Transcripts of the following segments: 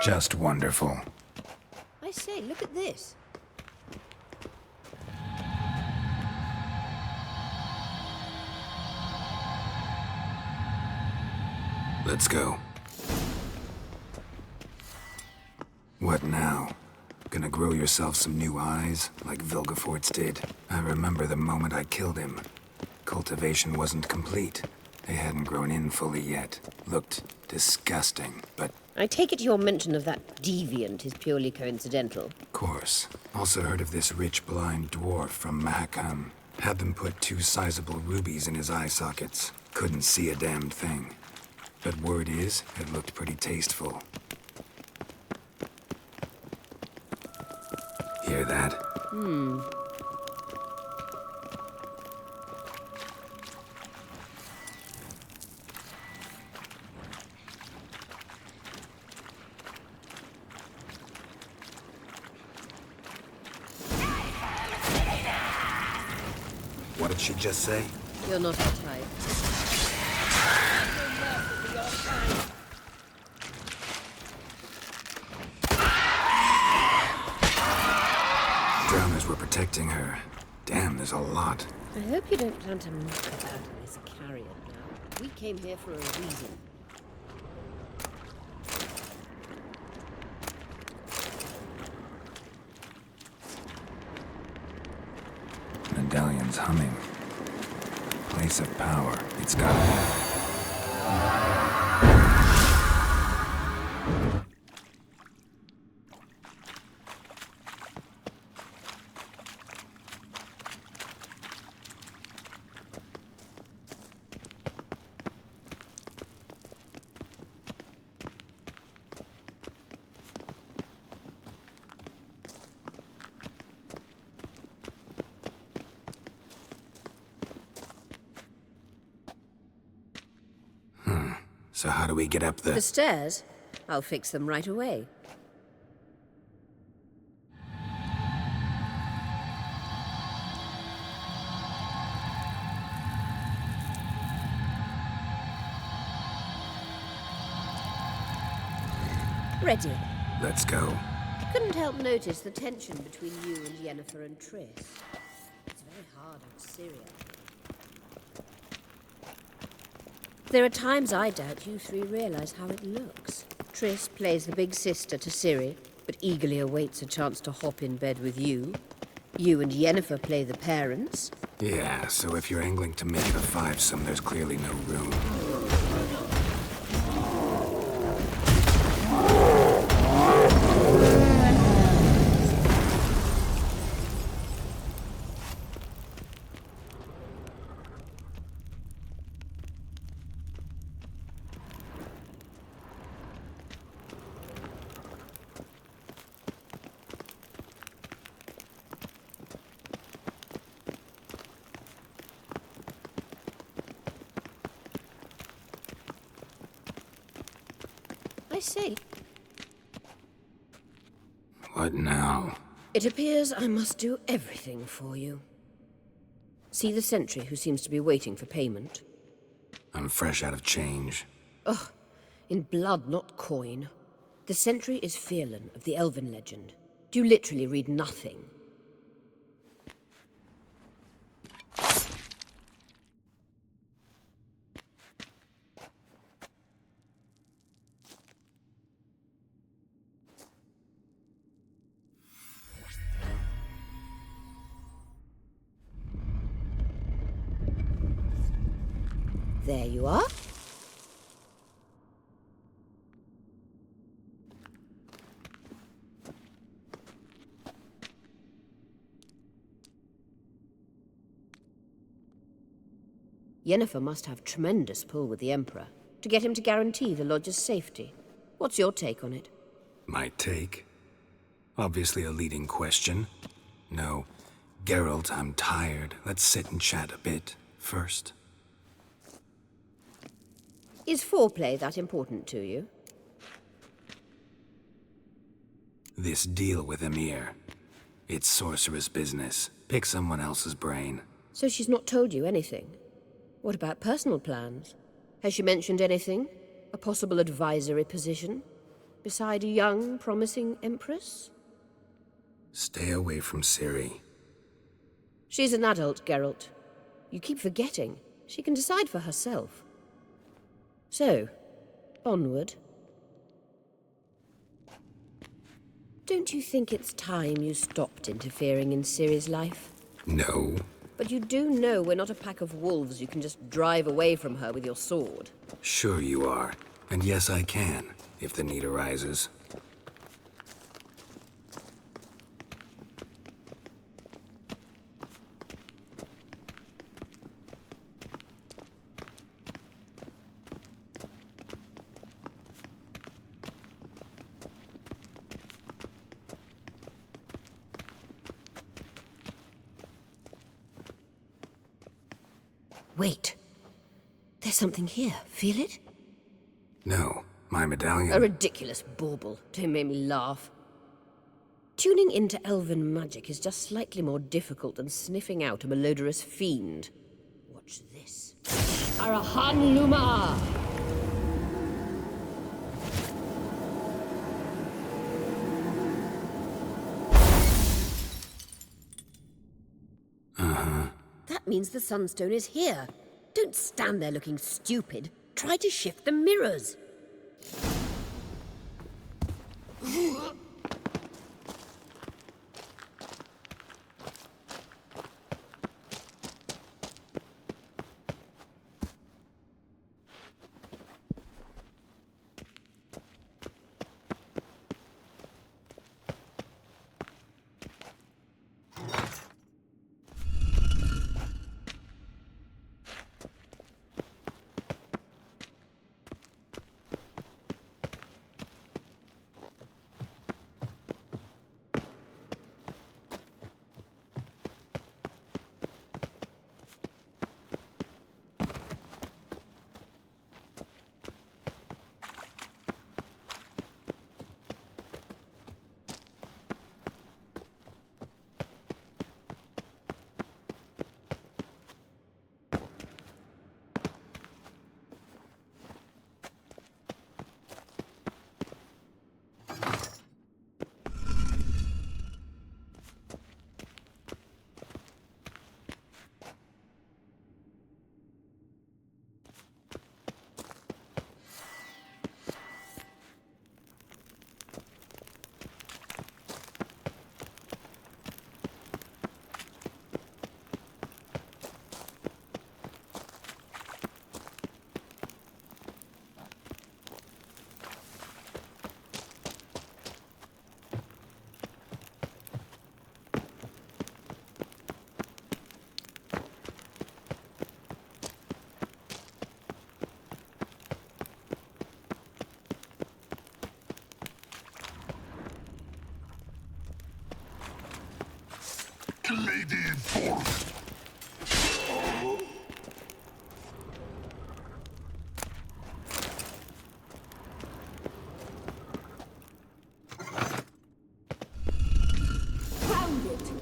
Just wonderful. I say, look at this. Let's go. What now? Gonna grow yourself some new eyes, like Vilgefortz did? I remember the moment I killed him. Cultivation wasn't complete. They hadn't grown in fully yet. Looked disgusting, but... I take it your mention of that deviant is purely coincidental. Of course. Also heard of this rich blind dwarf from Mahakam. Had them put 2 sizable rubies in his eye sockets. Couldn't see a damn thing. But word is, it looked pretty tasteful. Hear that? What did she just say? You're not our type. Drowners were protecting her. Damn, there's a lot. I hope you don't plan to muck about in this carrion now. We came here for a reason. Medallion's humming. Place of power. It's gotta be. So how do we get up The stairs? I'll fix them right away. Ready. Let's go. Couldn't help notice the tension between you and Yennefer and Triss. It's very hard on Ciri. There are times I doubt you 3 realize how it looks. Triss plays the big sister to Ciri, but eagerly awaits a chance to hop in bed with you. You and Yennefer play the parents. Yeah, so if you're angling to make it a 5-some, there's clearly no room. I say, What now? it appears I must do everything for you. See the sentry who seems to be waiting for payment? I'm fresh out of change. Ugh, in blood, not coin. The sentry is Firlan of the Elven legend. Do you literally read nothing? There you are. Yennefer must have tremendous pull with the Emperor to get him to guarantee the lodge's safety. What's your take on it? My take? Obviously a leading question. No. Geralt, I'm tired. Let's sit and chat a bit first. Is foreplay that important to you? This deal with Emir. It's sorceress business. Pick someone else's brain. So she's not told you anything? What about personal plans? Has she mentioned anything? A possible advisory position? beside a young, promising empress? Stay away from Ciri. She's an adult, Geralt. You keep forgetting. She can decide for herself. So, onward. Don't you think it's time you stopped interfering in Ciri's life? No. But you do know we're not a pack of wolves you can just drive away from her with your sword. Sure you are. And yes, I can, if the need arises. Wait. There's something here. Feel it? No, my medallion. A ridiculous bauble. Don't make me laugh. Tuning into elven magic is just slightly more difficult than sniffing out a malodorous fiend. Watch this. Arahan Luma! That means the Sunstone is here. Don't stand there looking stupid. Try to shift the mirrors. Canadian force. Found it.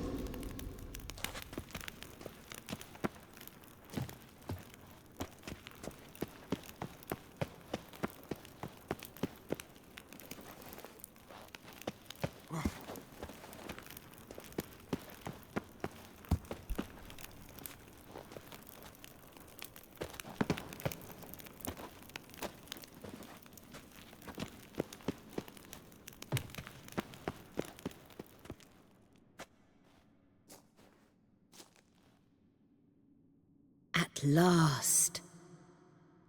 At last.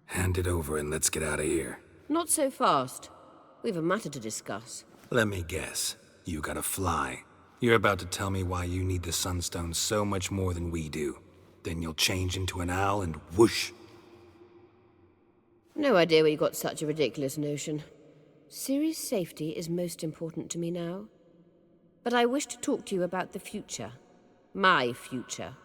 Hand it over and let's get out of here. Not so fast. We've a matter to discuss. Let me guess. You gotta fly. You're about to tell me why you need the Sunstone so much more than we do. Then you'll change into an owl and whoosh. No idea where you got such a ridiculous notion. Ciri's safety is most important to me now. But I wish to talk to you about the future. My future.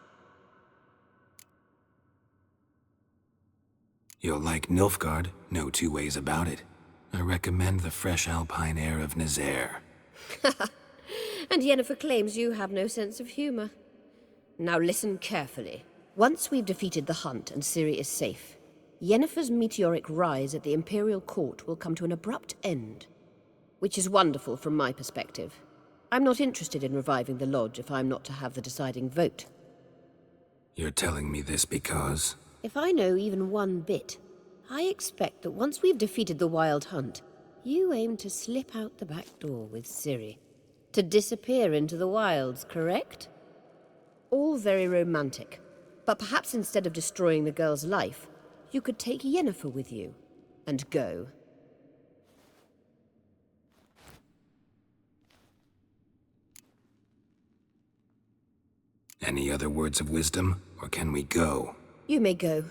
You'll like Nilfgaard, no two ways about it. I recommend the fresh alpine air of Nazaire. And Yennefer claims you have no sense of humor. Now listen carefully. Once we've defeated the hunt and Ciri is safe, Yennefer's meteoric rise at the Imperial Court will come to an abrupt end. which is wonderful from my perspective. I'm not interested in reviving the Lodge if I'm not to have the deciding vote. You're telling me this because... If I know even one bit, I expect that once we've defeated the Wild Hunt, you aim to slip out the back door with Ciri. To disappear into the wilds, correct? All very romantic. But perhaps instead of destroying the girl's life, you could take Yennefer with you and go. Any other words of wisdom, or can we go? You may go.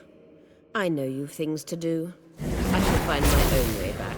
I know you've things to do. I shall find my own way back.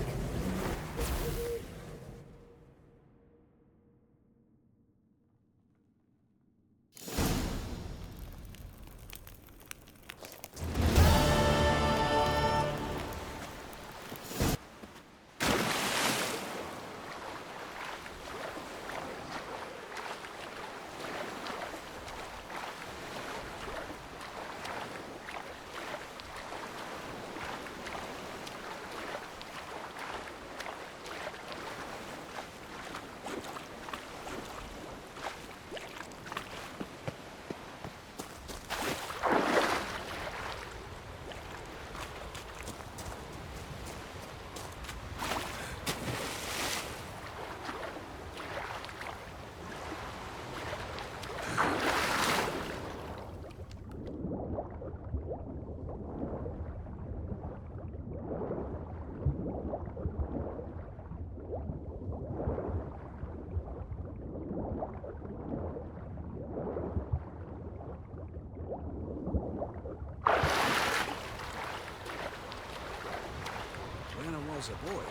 When I was a boy,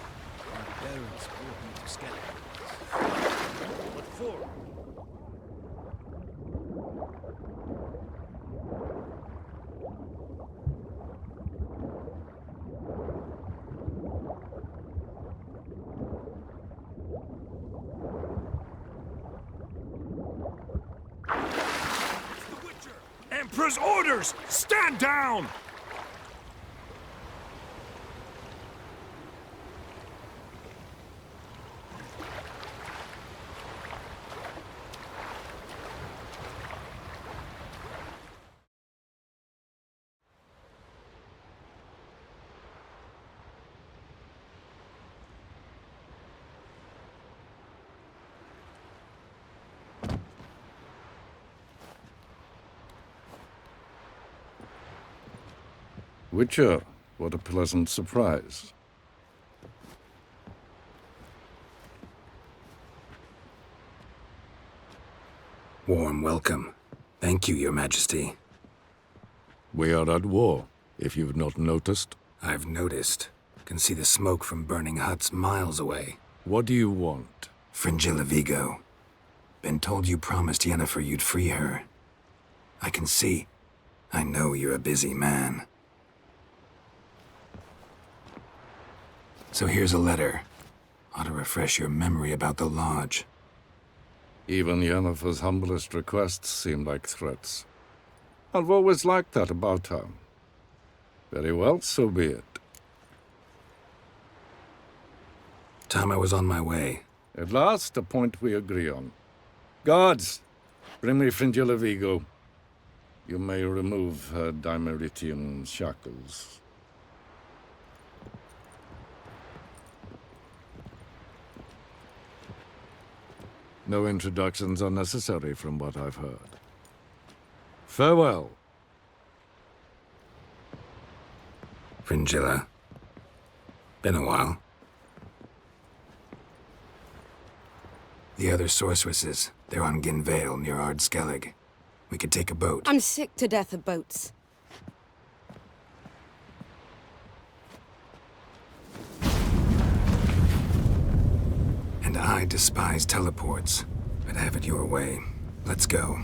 my parents brought me to skeletons. What for? The Witcher! Emperor's orders! Stand down! Witcher, what a pleasant surprise. Warm welcome. Thank you, Your Majesty. We are at war, if you've not noticed. I've noticed. Can see the smoke from burning huts miles away. What do you want? Fringilla Vigo. Been told you promised Yennefer you'd free her. I can see. I know you're a busy man. So here's a letter. Ought to refresh your memory about the Lodge. Even Yennefer's humblest requests seem like threats. I've always liked that about her. Very well, so be it. Time I was on my way. At last, a point we agree on. Guards, bring me Fringilla Vigo. You may remove her Dimeritian shackles. No introductions are necessary from what I've heard. Farewell. Fringilla. Been a while. The other sorceresses, they're on Ginvale near Ardskellig. We could take a boat. I'm sick to death of boats. And I despise teleports, but have it your way. Let's go.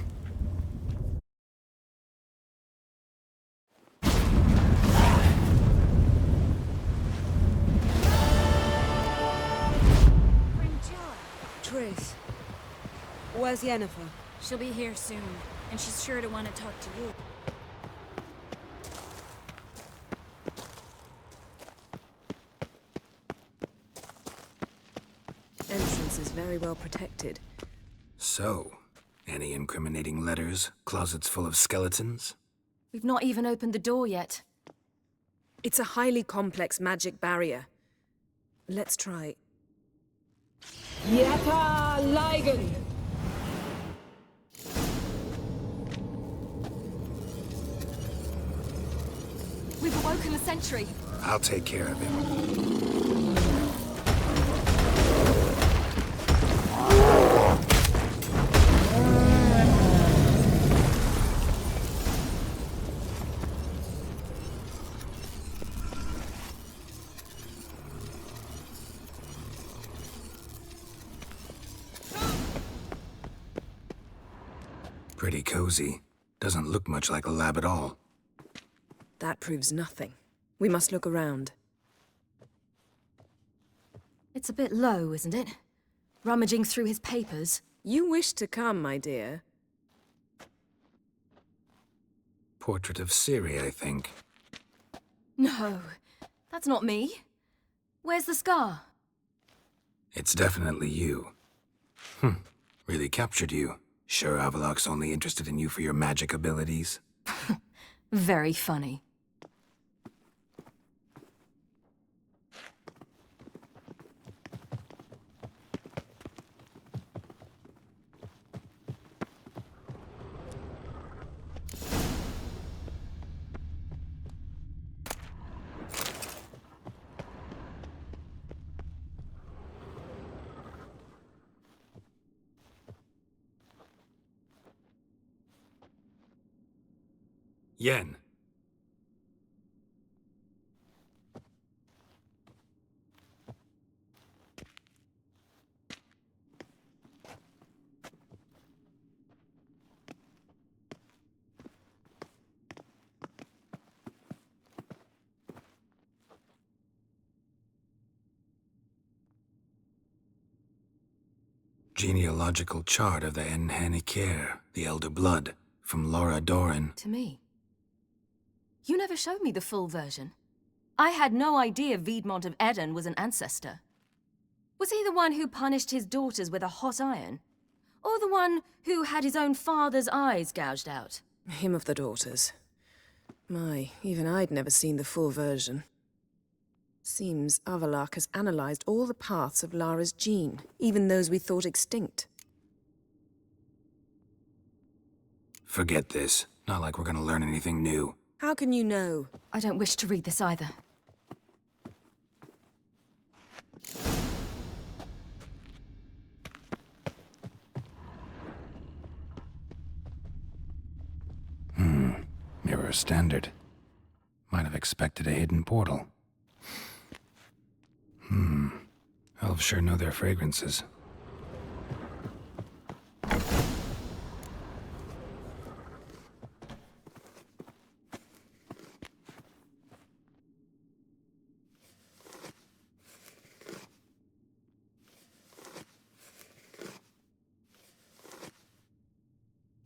Triss, where's Yennefer? She'll be here soon, and she's sure to want to talk to you. house is very well protected. So, any incriminating letters? Closets full of skeletons? We've not even opened the door yet. It's a highly complex magic barrier. Let's try. Yeta Ligen! We've awoken the sentry. I'll take care of him. Pretty cozy. Doesn't look much like a lab at all. That proves nothing. We must look around. It's a bit low, isn't it? Rummaging through his papers. You wish to come, my dear. Portrait of Ciri, I think. No, that's not me. Where's the scar? It's definitely you. Really captured you. Sure Avalok's only interested in you for your magic abilities? Very funny. Yen. Genealogical chart of the Enhanikir, the Elder Blood, from Laura Doran. To me. You never showed me the full version. I had no idea Viedmont of Eden was an ancestor. Was he the one who punished his daughters with a hot iron? Or the one who had his own father's eyes gouged out? Him of the daughters. My, even I'd never seen the full version. Seems Avalok has analyzed all the paths of Lara's gene, even those we thought extinct. Forget this. Not like we're gonna learn anything new. How can you know? I don't wish to read this either. Mirror standard. Might have expected a hidden portal. Elves sure know their fragrances.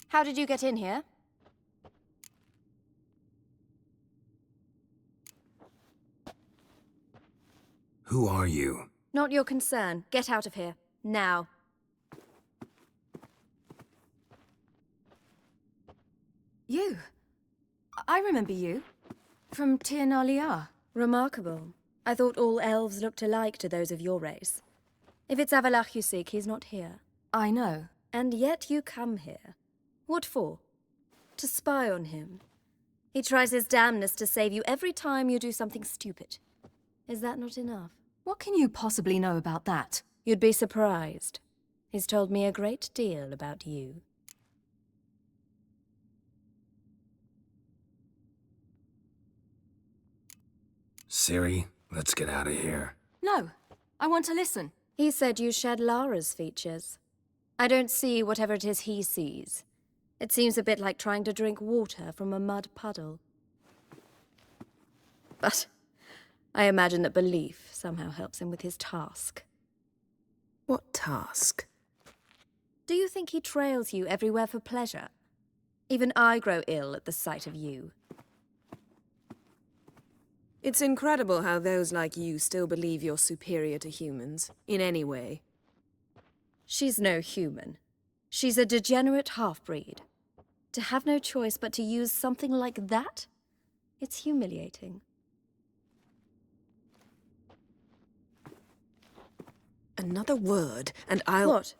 How did you get in here? Who are you? Not your concern. Get out of here. Now. You. I remember you. From Tir na Liar. Remarkable. I thought all elves looked alike to those of your race. If it's Avalok you seek, he's not here. I know. And yet you come here. What for? To spy on him. He tries his damnedest to save you every time you do something stupid. Is that not enough? What can you possibly know about that? You'd be surprised. He's told me a great deal about you. Ciri, let's get out of here. No, I want to listen. He said you shared Lara's features. I don't see whatever it is he sees. It seems a bit like trying to drink water from a mud puddle. But I imagine that belief somehow helps him with his task. What task? Do you think he trails you everywhere for pleasure? Even I grow ill at the sight of you. It's incredible how those like you still believe you're superior to humans, in any way. She's no human. She's a degenerate half-breed. To have no choice but to use something like that? It's humiliating. Another word, and I'll... What?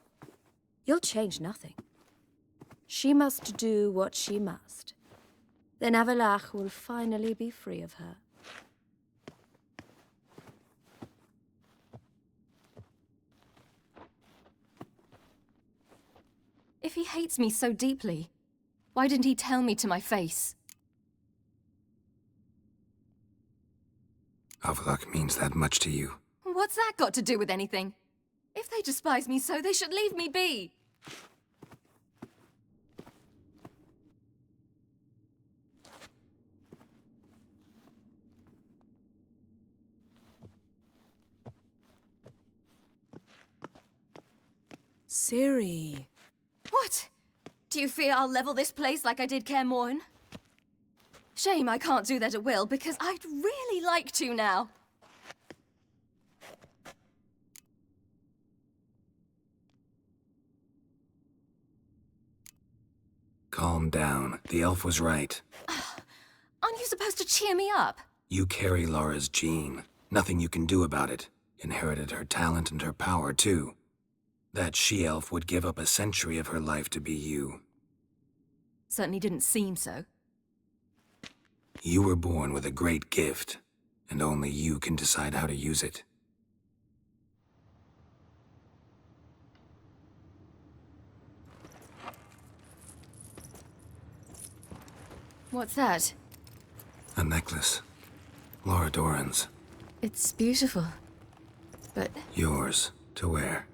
You'll change nothing. She must do what she must. Then Avallac'h will finally be free of her. If he hates me so deeply, why didn't he tell me to my face? Avallac'h means that much to you. What's that got to do with anything? If they despise me so, they should leave me be. Ciri. What? Do you fear I'll level this place like I did Kaer Morhen? Shame I can't do that at will, because I'd really like to now. Calm down. The elf was right. Aren't you supposed to cheer me up? You carry Laura's gene. Nothing you can do about it. Inherited her talent and her power, too. That she-elf would give up a century of her life to be you. Certainly didn't seem so. You were born with a great gift, and only you can decide how to use it. What's that? A necklace. Laura Doran's. It's beautiful, but Yours to wear.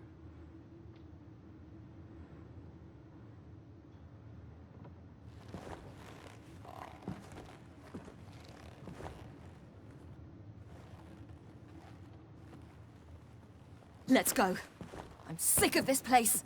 let's go. I'm sick of this place.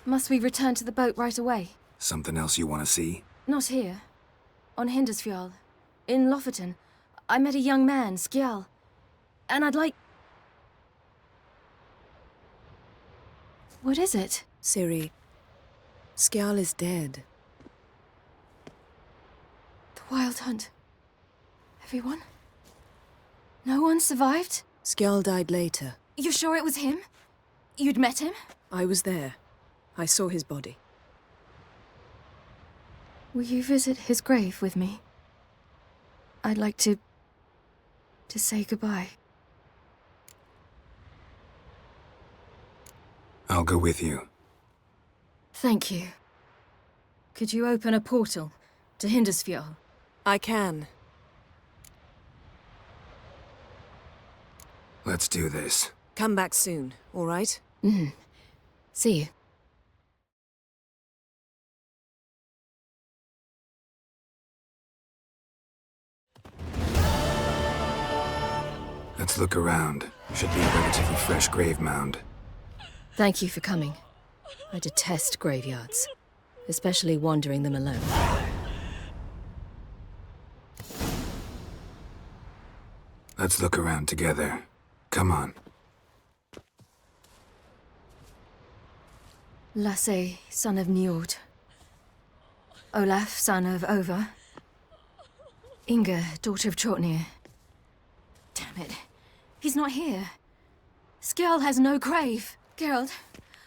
Must we return to the boat right away? Something else you want to see? Not here. On Hindersfjall. In Lofoten. I met a young man, Skjal. And I'd like... What is it? Ciri, Skjal is dead. The Wild Hunt. Everyone? No one survived? Skjal died later. You sure it was him? You'd met him? I was there. I saw his body. Will you visit his grave with me? I'd like to say goodbye. I'll go with you. Thank you. Could you open a portal to Hindersfjall? I can. Let's do this. Come back soon, all right? See you. Let's look around. Should be a relatively fresh grave mound. Thank you for coming. I detest graveyards, especially wandering them alone. Let's look around together. Come on. Lasse, son of Njord. Olaf, son of Over. Inga, daughter of Trotnir. Damn it. He's not here. Skjal has no grave. Geralt,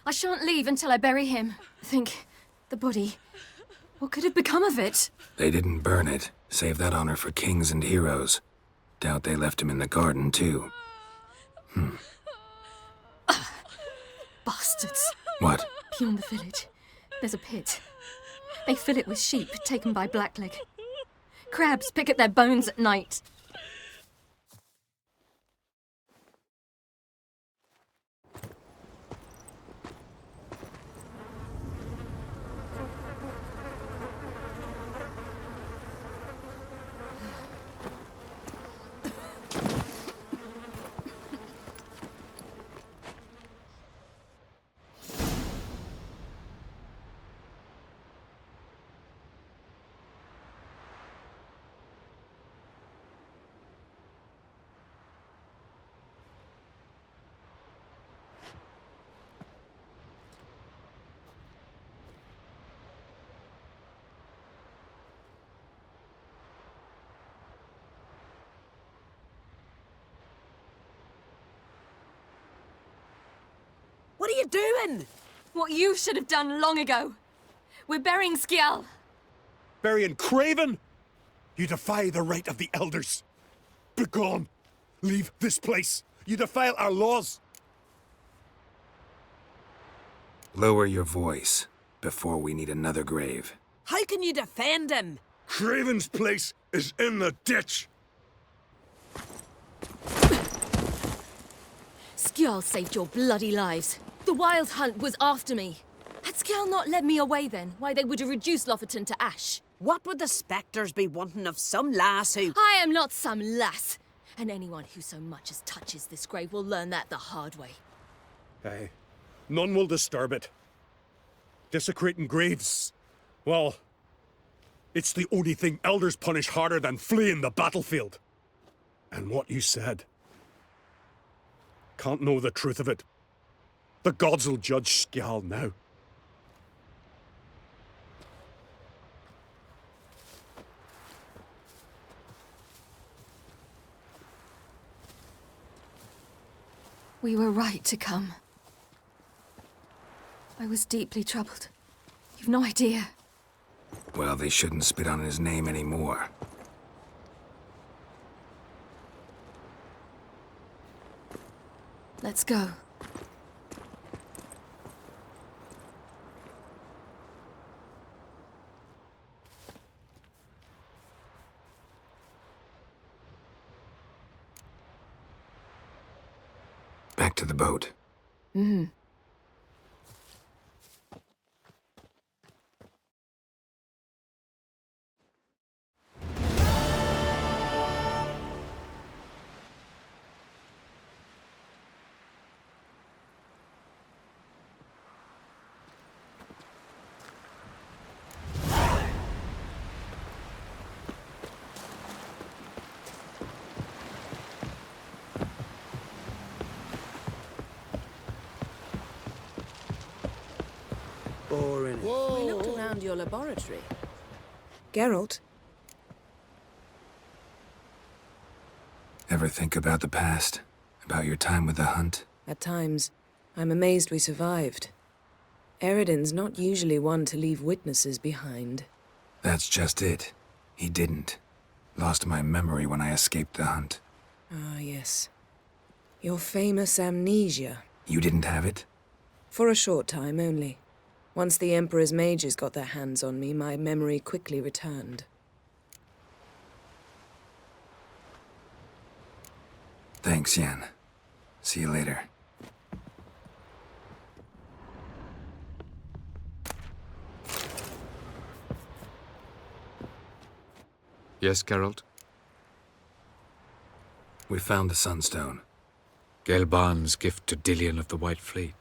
I shan't leave until I bury him. Think, the body. What could have become of it? They didn't burn it. Save that honor for kings and heroes. Doubt they left him in the garden, too. Bastards. What? Beyond the village, there's a pit. They fill it with sheep taken by Blackleg. Crabs pick at their bones at night. What are you doing? What you should have done long ago. We're burying Skjal. Burying Craven? You defy the right of the elders. Begone! Leave this place. You defile our laws. Lower your voice before we need another grave. How can you defend him? Craven's place is in the ditch. Skjal saved your bloody lives. The Wild Hunt was after me. Had Skjal not led me away then, why they would have reduced Lofferton to ash. What would the spectres be wanting of some lass who... I am not some lass. And anyone who so much as touches this grave will learn that the hard way. Aye. None will disturb it. Desecrating graves. Well, it's the only thing elders punish harder than fleeing the battlefield. And what you said. Can't know the truth of it. The gods will judge Skjal now. We were right to come. I was deeply troubled. You've no idea. Well, they shouldn't spit on his name anymore. Let's go. Back to the boat. Boring. We looked around your laboratory. Geralt, Ever think about the past? About your time with the hunt? at times, I'm amazed we survived. Eridan's not usually one to leave witnesses behind. That's just it. He didn't. Lost my memory when I escaped the hunt. Ah, yes. Your famous amnesia. You didn't have it? For a short time only. Once the Emperor's mages got their hands on me, my memory quickly returned. Thanks, Yen. See you later. Yes, Geralt? We found the Sunstone. Gelban's gift to Dillion of the White Fleet.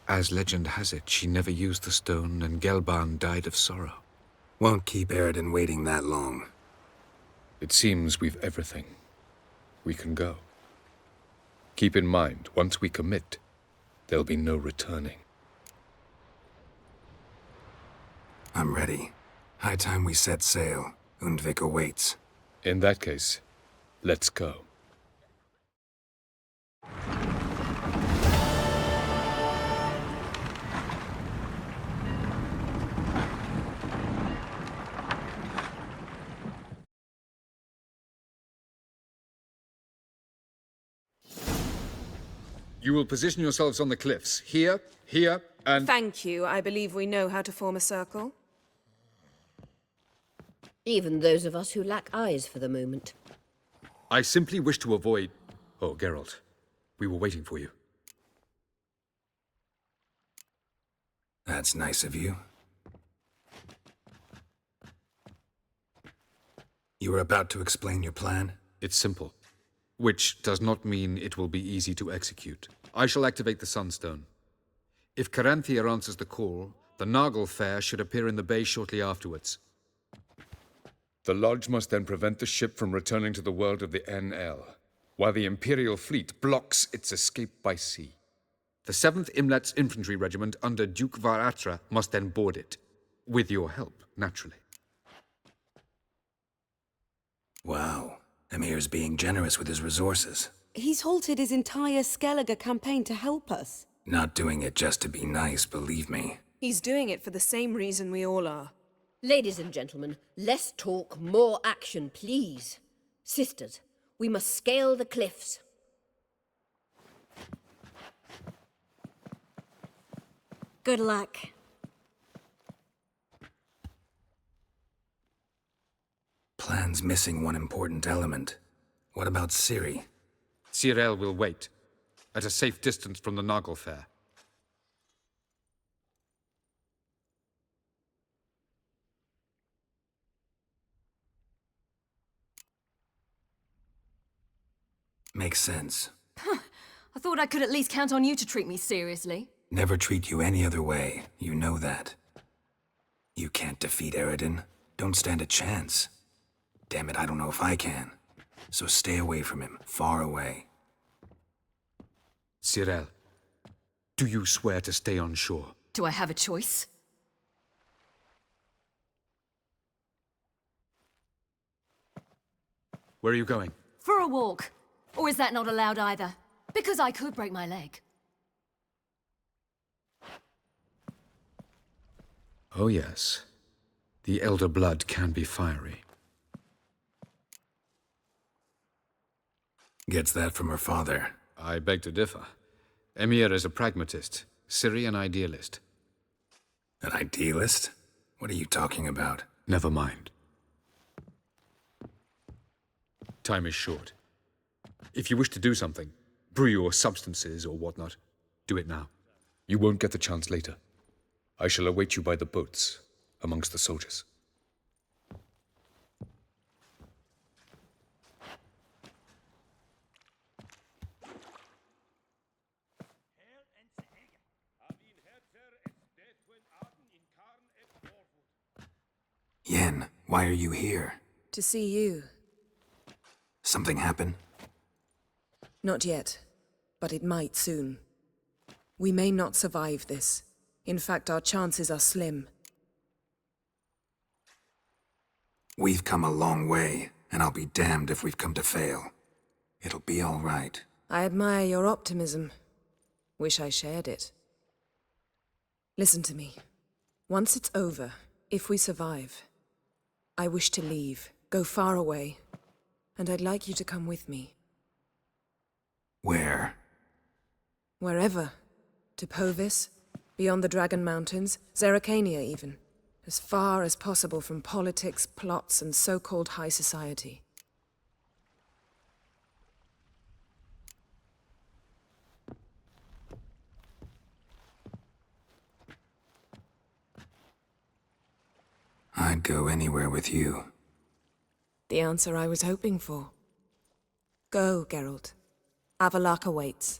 As legend has it, she never used the stone, and Gelban died of sorrow. Won't keep Eridan waiting that long. It seems we've everything. We can go. Keep in mind, once we commit, there'll be no returning. I'm ready. High time we set sail. Undvik awaits. In that case, let's go. You will position yourselves on the cliffs. Here, here, and... Thank you. I believe we know how to form a circle. Even those of us who lack eyes for the moment. I simply wish to avoid... Oh, Geralt. We were waiting for you. That's nice of you. You were about to explain your plan? It's simple. Which does not mean it will be easy to execute. I shall activate the Sunstone. If Caranthia answers the call, the Nagle Fair should appear in the bay shortly afterwards. The Lodge must then prevent the ship from returning to the world of the NL, while the Imperial fleet blocks its escape by sea. The 7th Imlet's Infantry Regiment under Duke Varatra must then board it. With your help, naturally. Wow. Emir's being generous with his resources. He's halted his entire Skellige campaign to help us. Not doing it just to be nice, believe me. He's doing it for the same reason we all are. Ladies and gentlemen, less talk, more action, please. Sisters, we must scale the cliffs. Good luck. Plan's missing one important element. What about Ciri? Cyril will wait, at a safe distance from the Nagle Fair. Makes sense. I thought I could at least count on you to treat me seriously. Never treat you any other way. You know that. You can't defeat Eredin. Don't stand a chance. Damn it, I don't know if I can. So stay away from him. Far away. Cyril, do you swear to stay on shore? Do I have a choice? Where are you going? For a walk. Or is that not allowed either? Because I could break my leg. Oh yes. The Elder Blood can be fiery. Gets that from her father. I beg to differ. Emir is a pragmatist, Ciri an idealist. An idealist? What are you talking about? Never mind. Time is short. If you wish to do something, brew your substances or whatnot, do it now. You won't get the chance later. I shall await you by the boats, amongst the soldiers. Yen, why are you here? To see you. Something happen? Not yet, but it might soon. We may not survive this. In fact, our chances are slim. We've come a long way, and I'll be damned if we've come to fail. It'll be all right. I admire your optimism. Wish I shared it. Listen to me. Once it's over, if we survive, I wish to leave, go far away, and I'd like you to come with me. Where? Wherever. To Povis, beyond the Dragon Mountains, Zeracania even. As far as possible from politics, plots, and so-called high society. I'd go anywhere with you. The answer I was hoping for. Go, Geralt. Avallac'h awaits.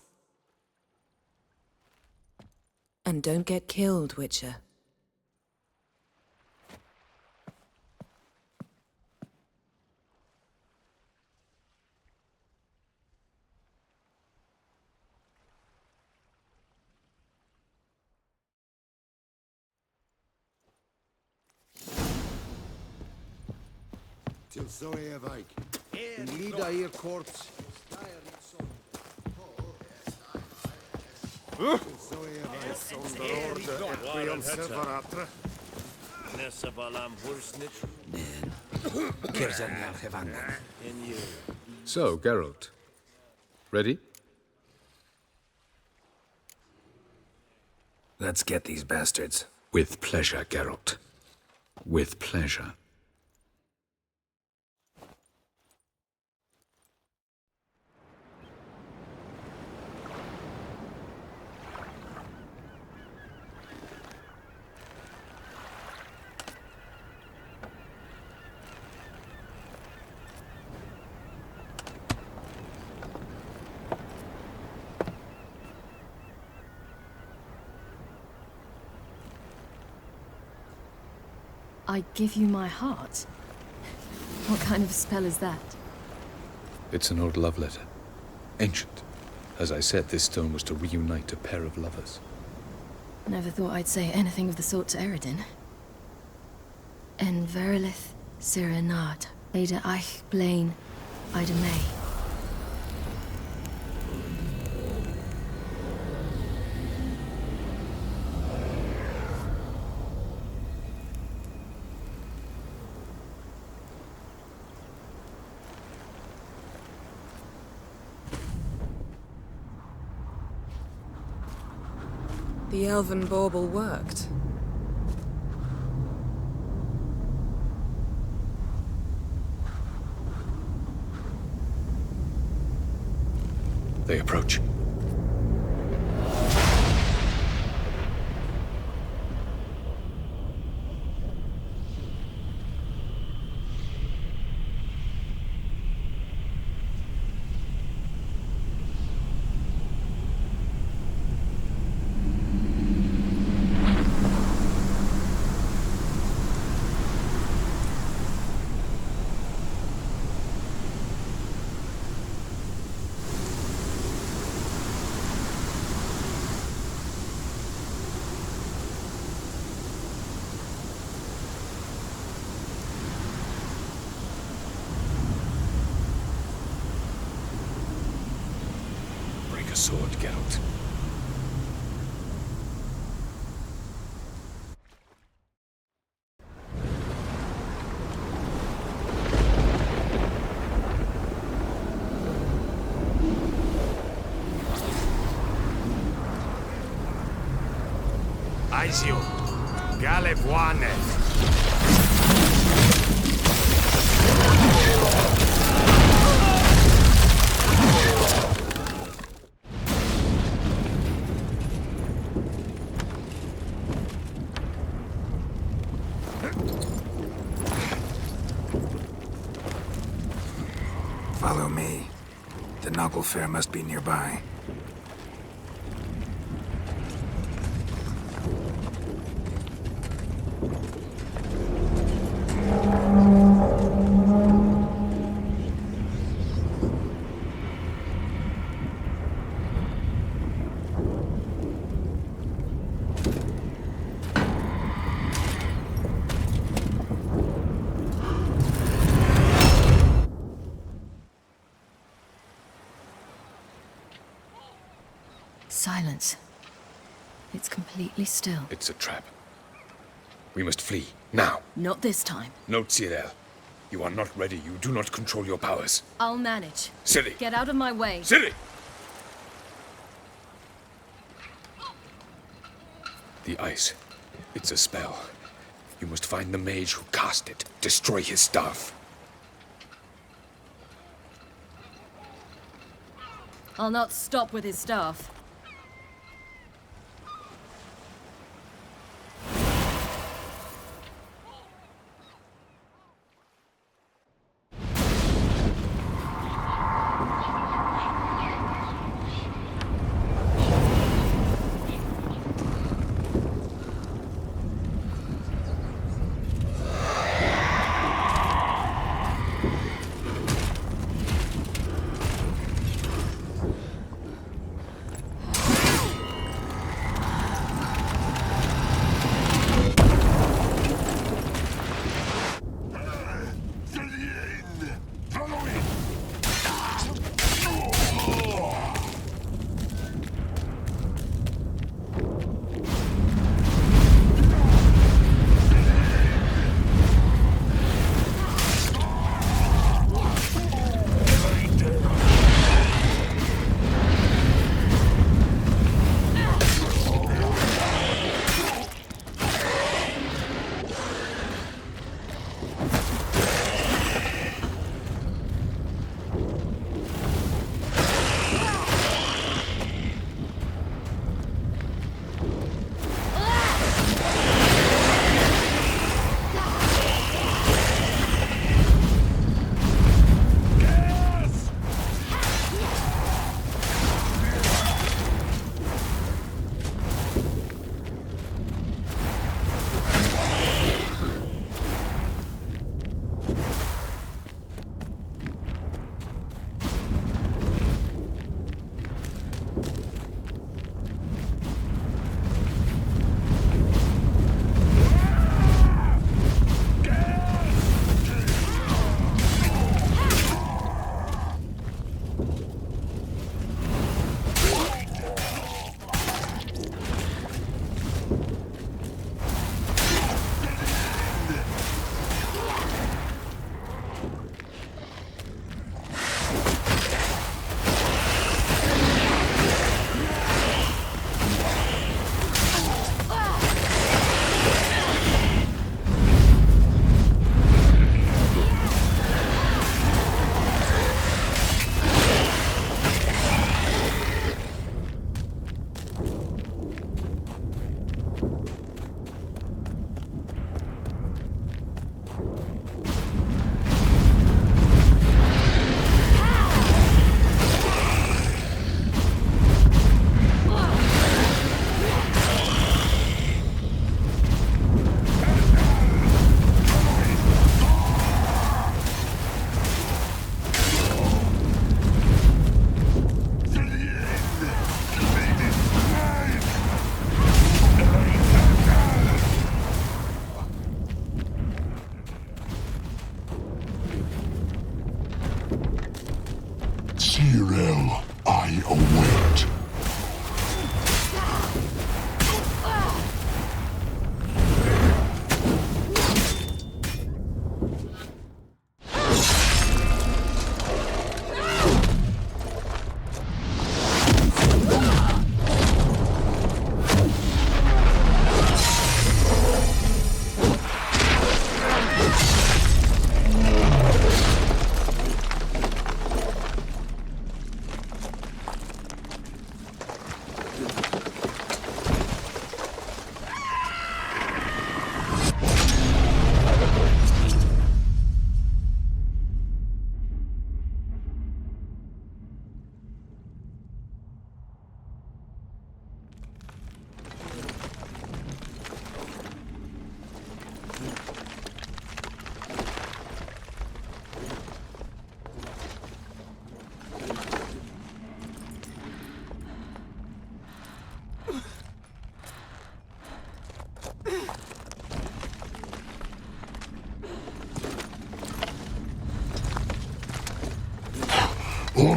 And don't get killed, Witcher. Til så er veik. En lida er kort. Til så er veik. Sonder orde etrianse varatra. Nessa balam hursnit. Kerzan gevangen. In you. So, Geralt. Ready? Let's get these bastards. With pleasure, Geralt. With pleasure. I give you my heart? What kind of spell is that? It's an old love letter. Ancient. As I said, this stone was to reunite a pair of lovers. Never thought I'd say anything of the sort to Eredin. En verilith Sirenad, Ada Eich Blaine, Ida May. The elven bauble worked. They approach. Break a sword, Geralt. Aizio, Galevuane. Follow me. The Noggle Fair must be nearby. Silence. It's completely still. It's a trap. We must flee, now. Not this time. No, Ciri. You are not ready. You do not control your powers. I'll manage. Ciri! Get out of my way. Ciri! The ice. It's a spell. You must find the mage who cast it. Destroy his staff. I'll not stop with his staff.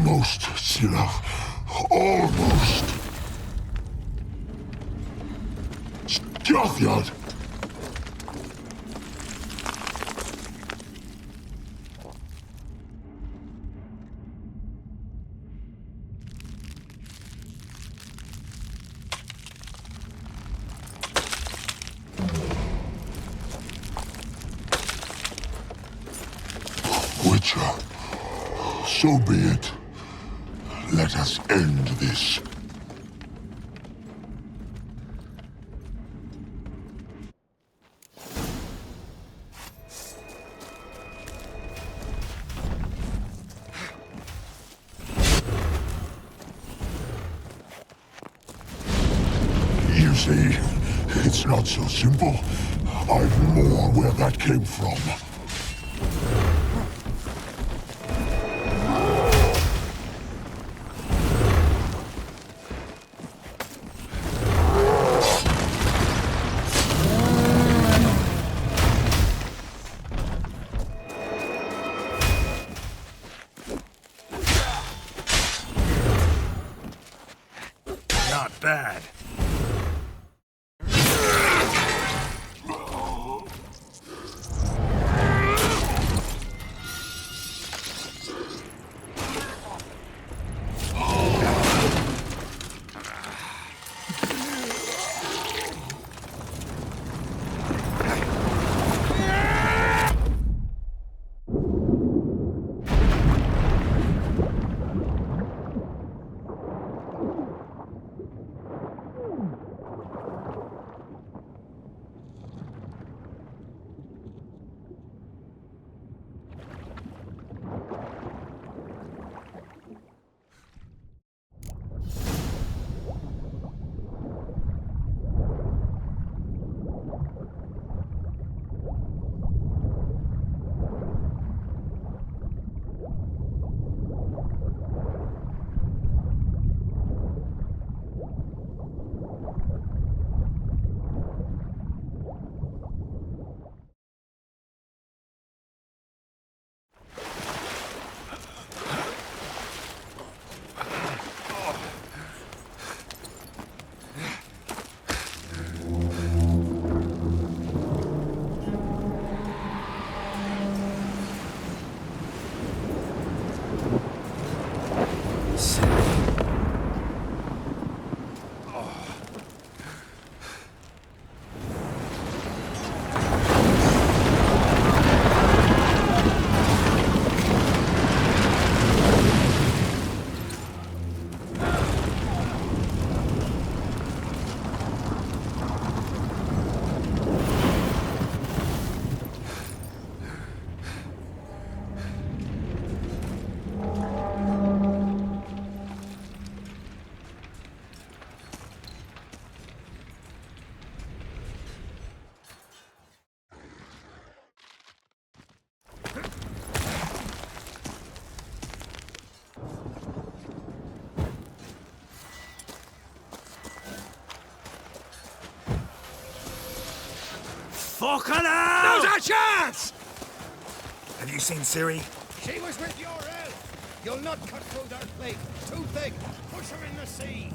Almost, Ciri. Almost. Stjåthjad! Witcher, so be it. Let us end this. You see, it's not so simple. I've more where that came from. Not bad. Fucking hell! Not a chance! Have you seen Ciri? She was with your elf! You'll not cut through their plate. Too thick. Push her in the sea.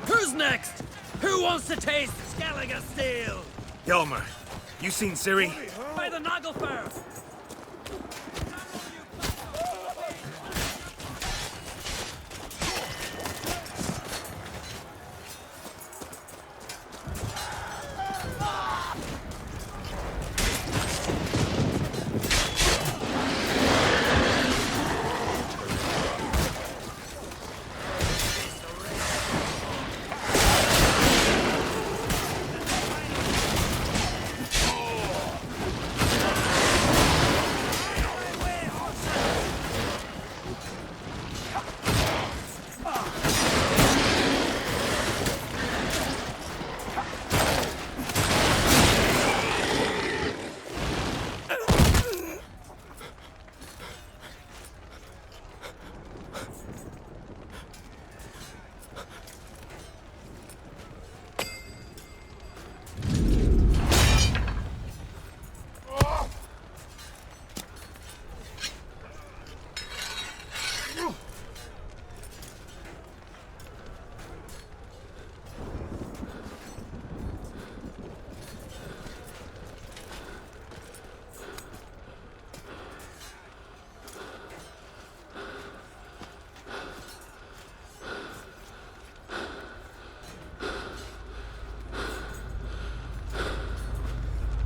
Who's next? Who wants to taste Skellige steel? Hjalmar, you seen Ciri? By the Nagelfar!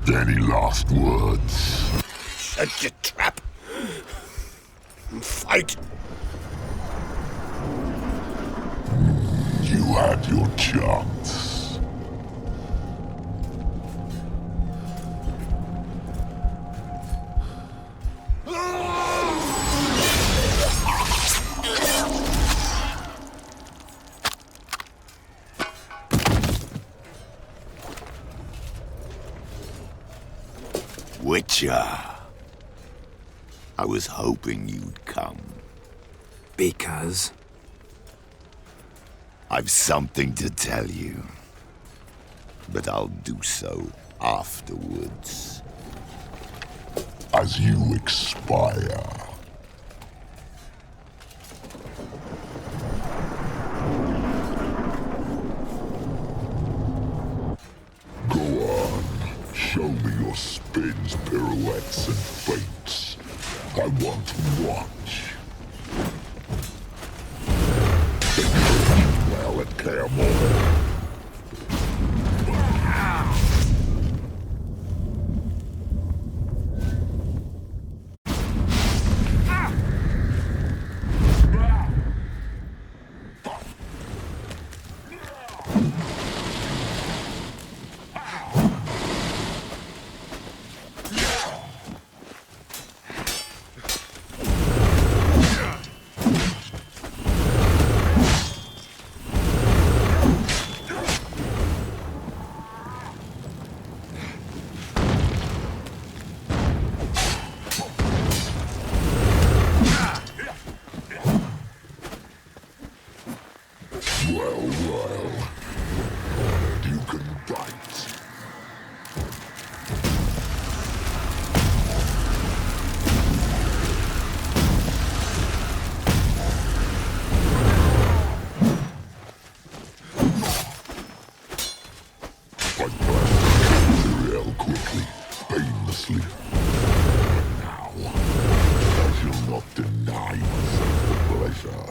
Any last words? Set your trap. Fight. You had your chance. Witcher. I was hoping you'd come. Because? I've something to tell you. But I'll do so afterwards. As you expire. Go on. Show me your spins, pirouettes, and feints. I want to watch. Well, and care more. You can bite. I planned to real quickly, painlessly. But now, I shall not deny myself the pleasure.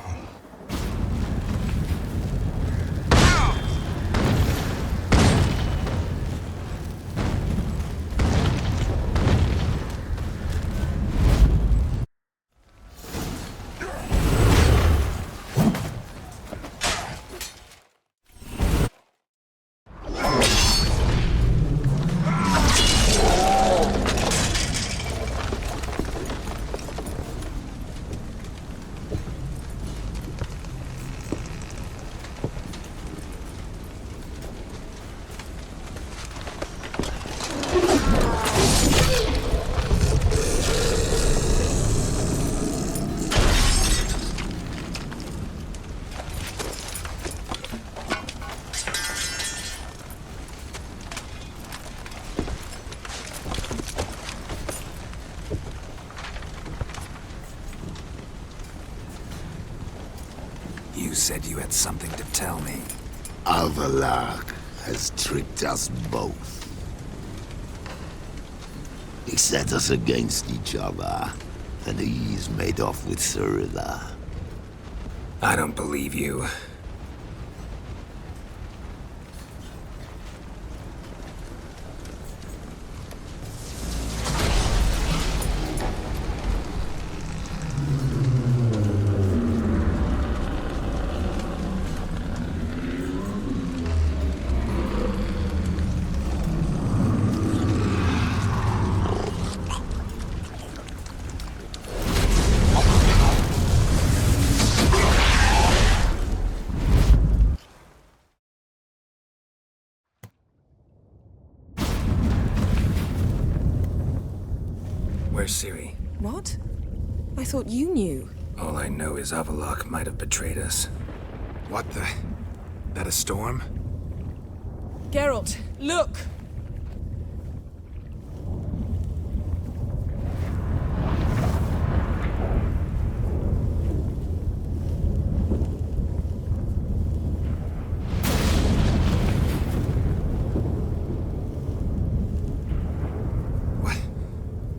You said you had something to tell me. Avallac'h has tricked us both. He set us against each other, and he's made off with Ciri. I don't believe you. Where's Ciri? What? I thought you knew. All I know is Avallac'h might have betrayed us. What the? That a storm? Geralt, look!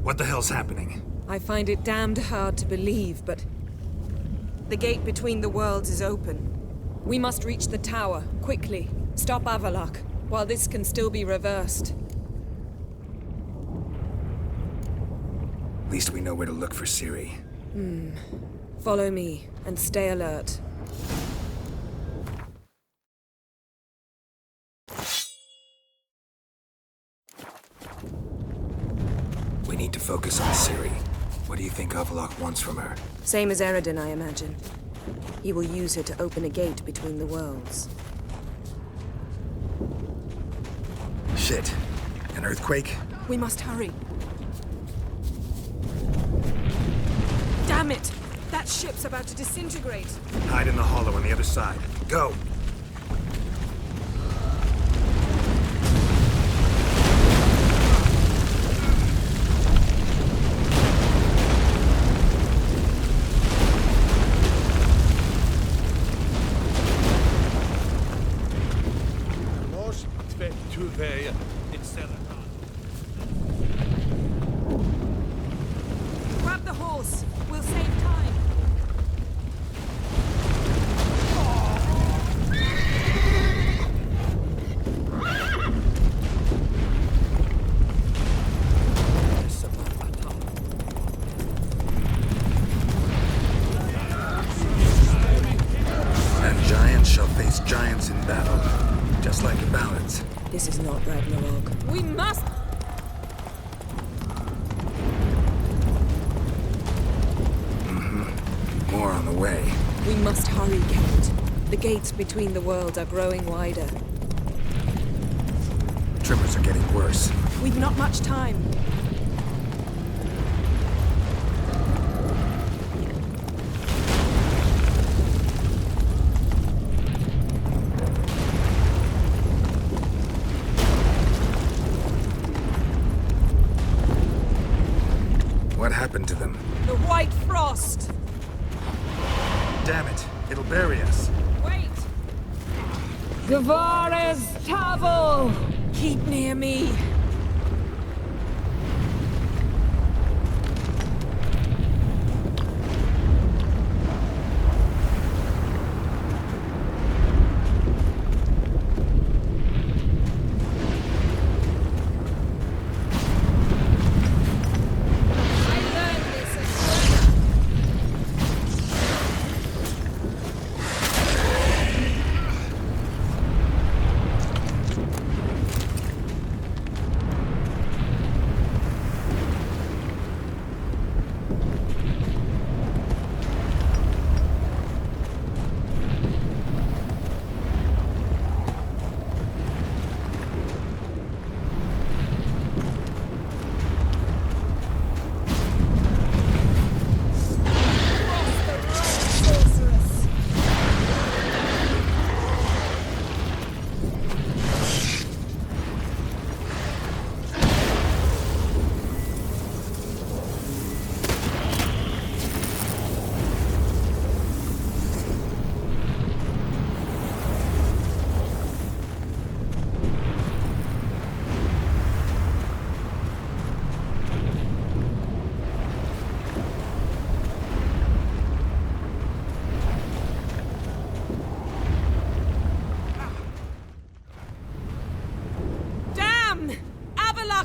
What the hell's happening? I find it damned hard to believe, but the gate between the worlds is open. We must reach the tower, quickly. Stop Avallac'h, while this can still be reversed. At least we know where to look for Ciri. Follow me, and stay alert. We need to focus on Ciri. What do you think Avallac'h wants from her? Same as Eredin, I imagine. He will use her to open a gate between the worlds. Shit. An earthquake? We must hurry. Damn it! That ship's about to disintegrate. Hide in the hollow on the other side. Go! Grab the horse. We'll save time. And giants shall face giants in battle. Just like the ballads. This is not Ragnarok. We must... More on the way. We must hurry, Geralt. The gates between the worlds are growing wider. Tremors are getting worse. We've not much time. What happened to them? The White Frost! Damn it. It'll bury us. Wait! Gavares Tavel! Keep near me.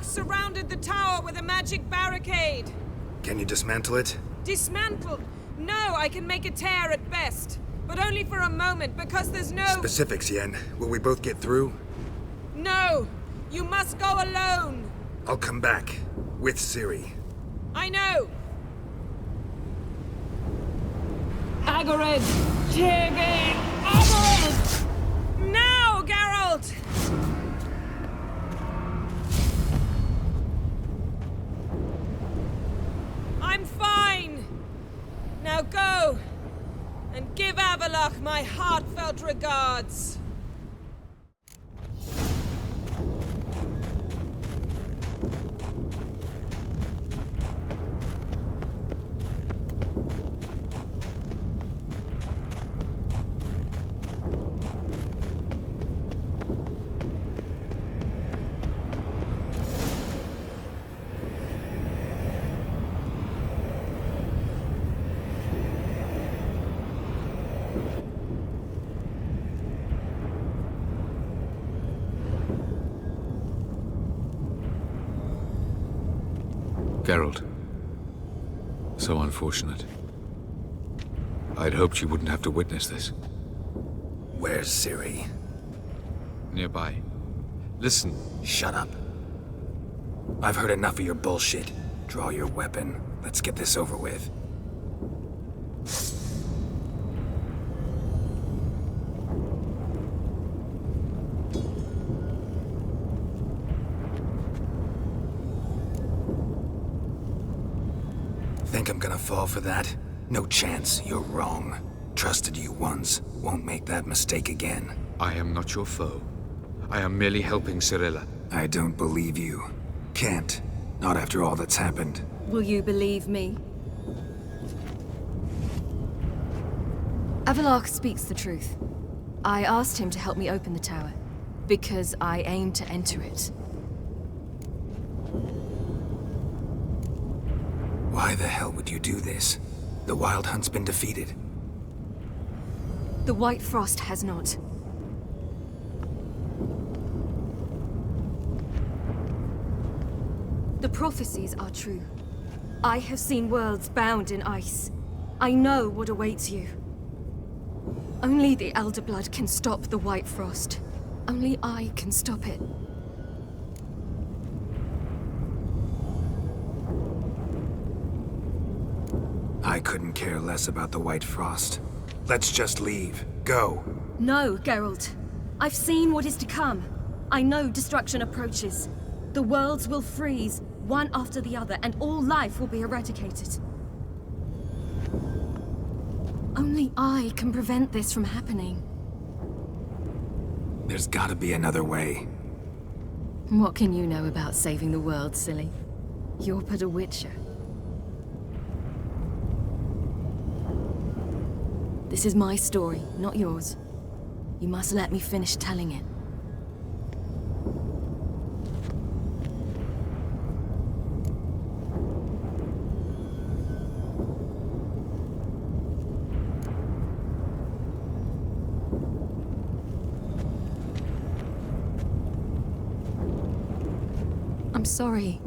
Surrounded the tower with a magic barricade. Can you dismantle it? Dismantled? No, I can make a tear at best. But only for a moment, because there's no... Specifics, Yen. Will we both get through? No! You must go alone! I'll come back. With Ciri. I know! Agared! Tirgain! Agared! Now, Geralt! I'm fine! Now go! And give Avallac'h my heartfelt regards! Geralt, So unfortunate. I'd hoped you wouldn't have to witness this. Where's Ciri? Nearby. Listen. Shut up. I've heard enough of your bullshit. Draw your weapon. Let's get this over with. Think I'm gonna fall for that? No chance. You're wrong. Trusted you once. Won't make that mistake again. I am not your foe. I am merely helping Cirilla. I don't believe you. Can't. Not after all that's happened. Will you believe me? Avallac'h speaks the truth. I asked him to help me open the tower, because I aim to enter it. Why the hell would you do this? The Wild Hunt's been defeated. The White Frost has not. The prophecies are true. I have seen worlds bound in ice. I know what awaits you. Only the Elder Blood can stop the White Frost. Only I can stop it. I couldn't care less about the White Frost. Let's just leave. Go. No, Geralt. I've seen what is to come. I know destruction approaches. The worlds will freeze, one after the other, and all life will be eradicated. Only I can prevent this from happening. There's gotta be another way. What can you know about saving the world, silly? You're but a witcher. This is my story, not yours. You must let me finish telling it. I'm sorry.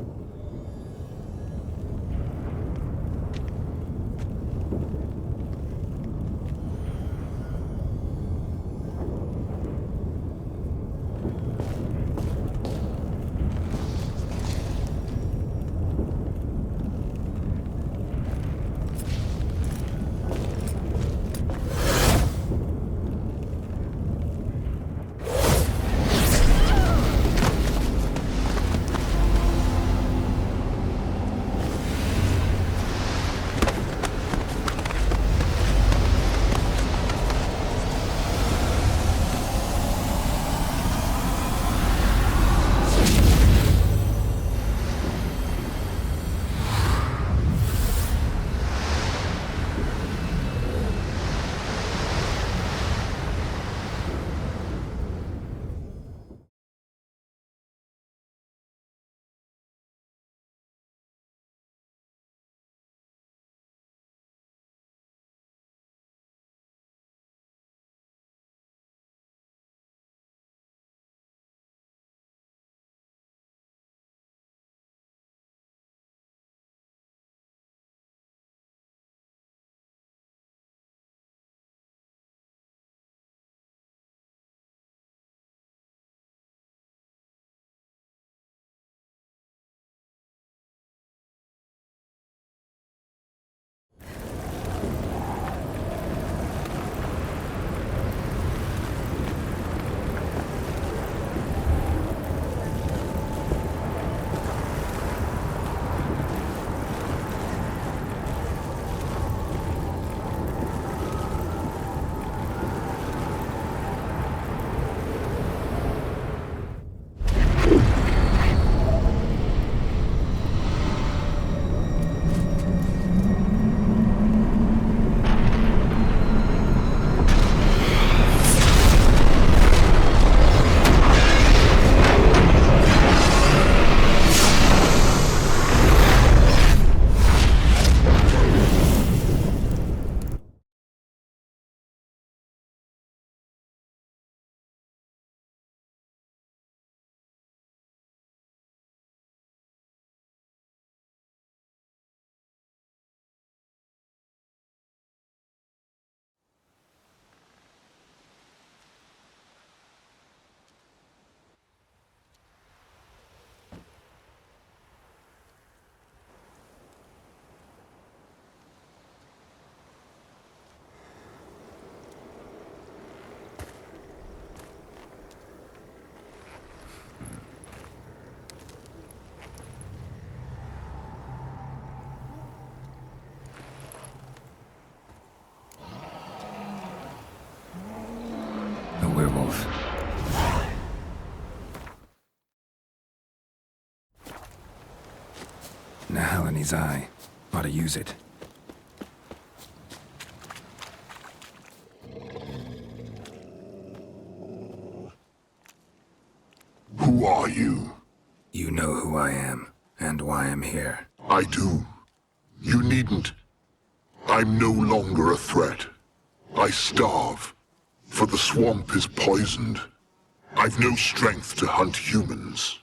Nahalani's eye. Ought to use it. Who are you? You know who I am, and why I'm here. I do. You needn't. I'm no longer a threat. I starve, for the swamp is poisoned. I've no strength to hunt humans.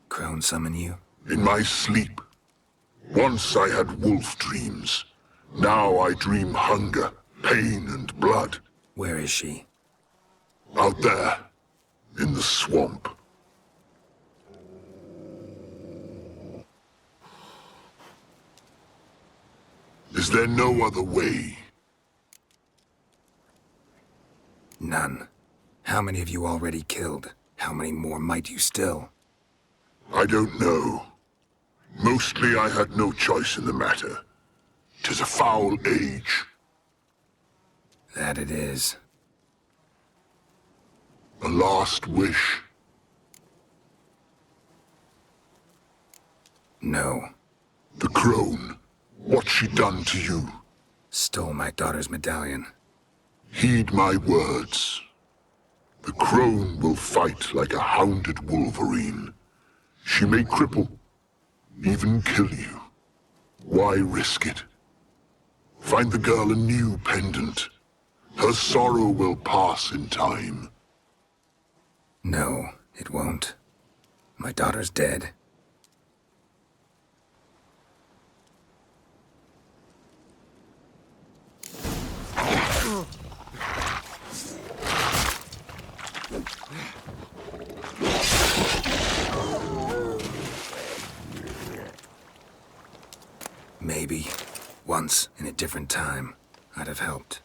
Crone summon you? In my sleep. Once I had wolf dreams. Now I dream hunger, pain, and blood. Where is she? Out there, in the swamp. Is there no other way? None. How many have you already killed? How many more might you still? I don't know. Mostly I had no choice in the matter. 'Tis a foul age. That it is. A last wish. No. The crone. What's she done to you? Stole my daughter's medallion. Heed my words. The crone will fight like a hounded wolverine. She may cripple, even kill you. Why risk it? Find the girl a new pendant. Her sorrow will pass in time. No, it won't. My daughter's dead. Maybe, once in a different time, I'd have helped.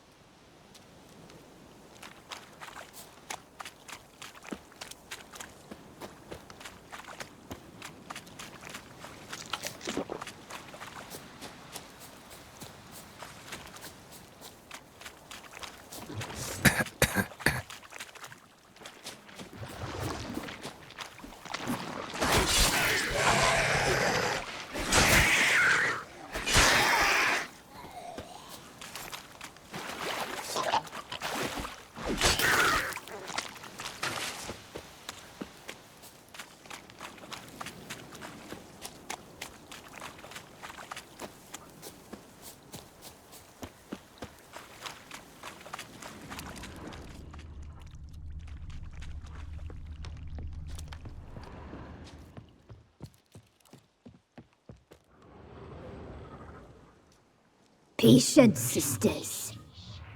Patience, sisters.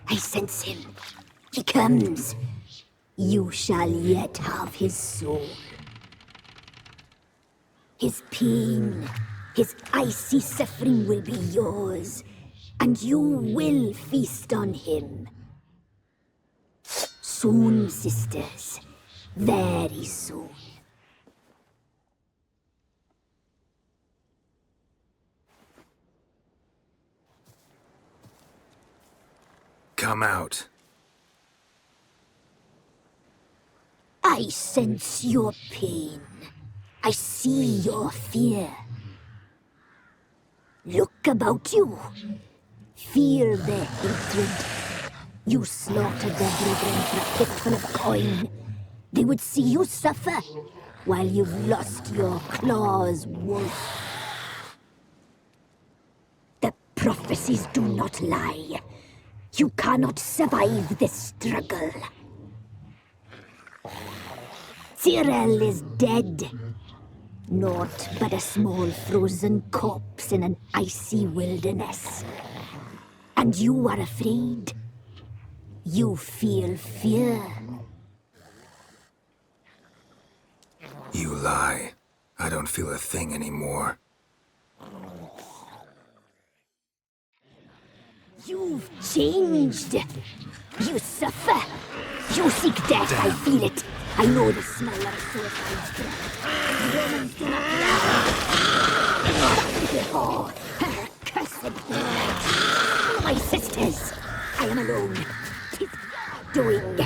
I sense him. He comes. You shall yet have his soul. His pain, his icy suffering will be yours, and you will feast on him. Soon, sisters. Very soon. Come out. I sense your pain. I see your fear. Look about you. Feel their hatred. You slaughtered their brethren for a fistful of coin. They would see you suffer while you've lost your claws, wolf. The prophecies do not lie. You cannot survive this struggle. Ciri is dead. Naught but a small frozen corpse in an icy wilderness. And you are afraid. You feel fear. You lie. I don't feel a thing anymore. You've changed. You suffer. You seek death, I feel it. I know the smell of suicide's breath. Romans do not lie. Oh, her cursed blood. My sisters, I am alone. 'Tis doing.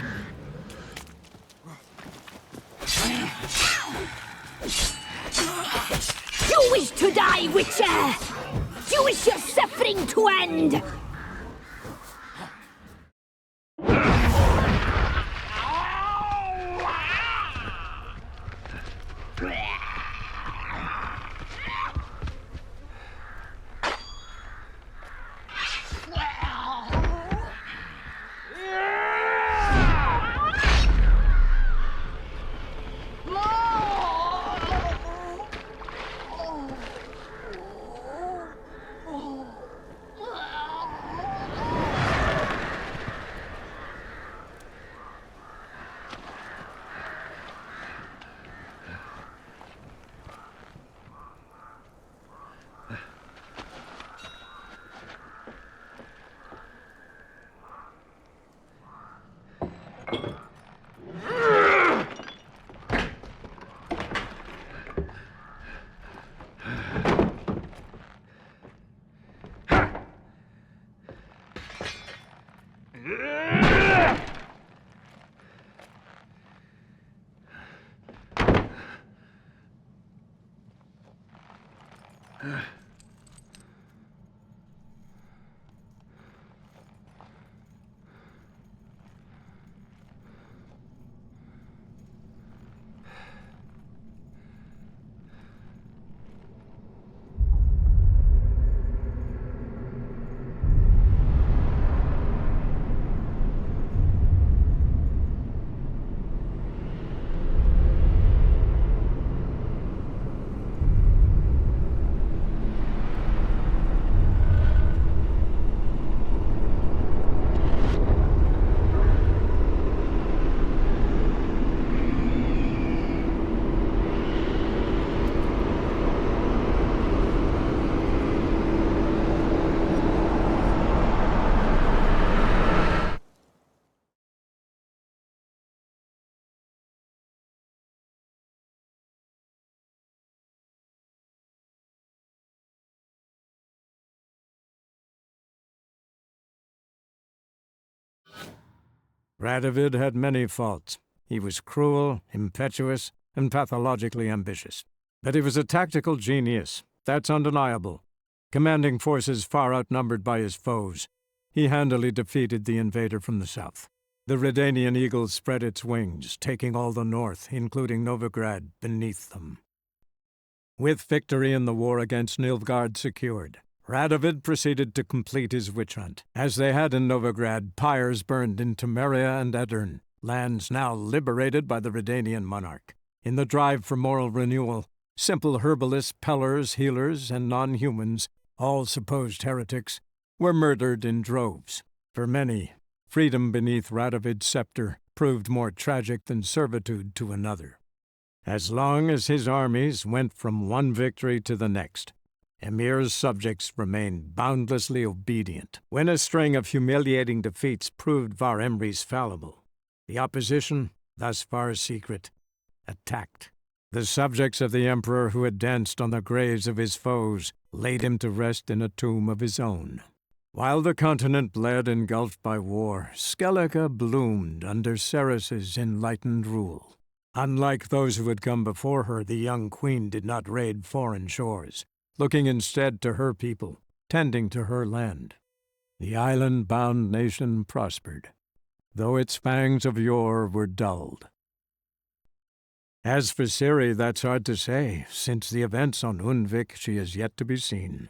You wish to die! Die, Witcher! Do wish your suffering to end! Radovid had many faults. He was cruel, impetuous, and pathologically ambitious. But he was a tactical genius. That's undeniable. Commanding forces far outnumbered by his foes, he handily defeated the invader from the south. The Redanian eagle spread its wings, taking all the north, including Novigrad, beneath them. With victory in the war against Nilfgaard secured, Radovid proceeded to complete his witch hunt. As they had in Novigrad, pyres burned in Temeria and Edirn, lands now liberated by the Redanian monarch. In the drive for moral renewal, simple herbalists, pellers, healers, and non-humans, all supposed heretics, were murdered in droves. For many, freedom beneath Radovid's scepter proved more tragic than servitude to another. As long as his armies went from one victory to the next, Emir's subjects remained boundlessly obedient. When a string of humiliating defeats proved Var Emreis fallible, the opposition, thus far secret, attacked. The subjects of the Emperor who had danced on the graves of his foes laid him to rest in a tomb of his own. While the continent bled engulfed by war, Skellige bloomed under Ceres's enlightened rule. Unlike those who had come before her, the young queen did not raid foreign shores, looking instead to her people, tending to her land. The island-bound nation prospered, though its fangs of yore were dulled. As for Ciri, that's hard to say. Since the events on Undvik, she is yet to be seen.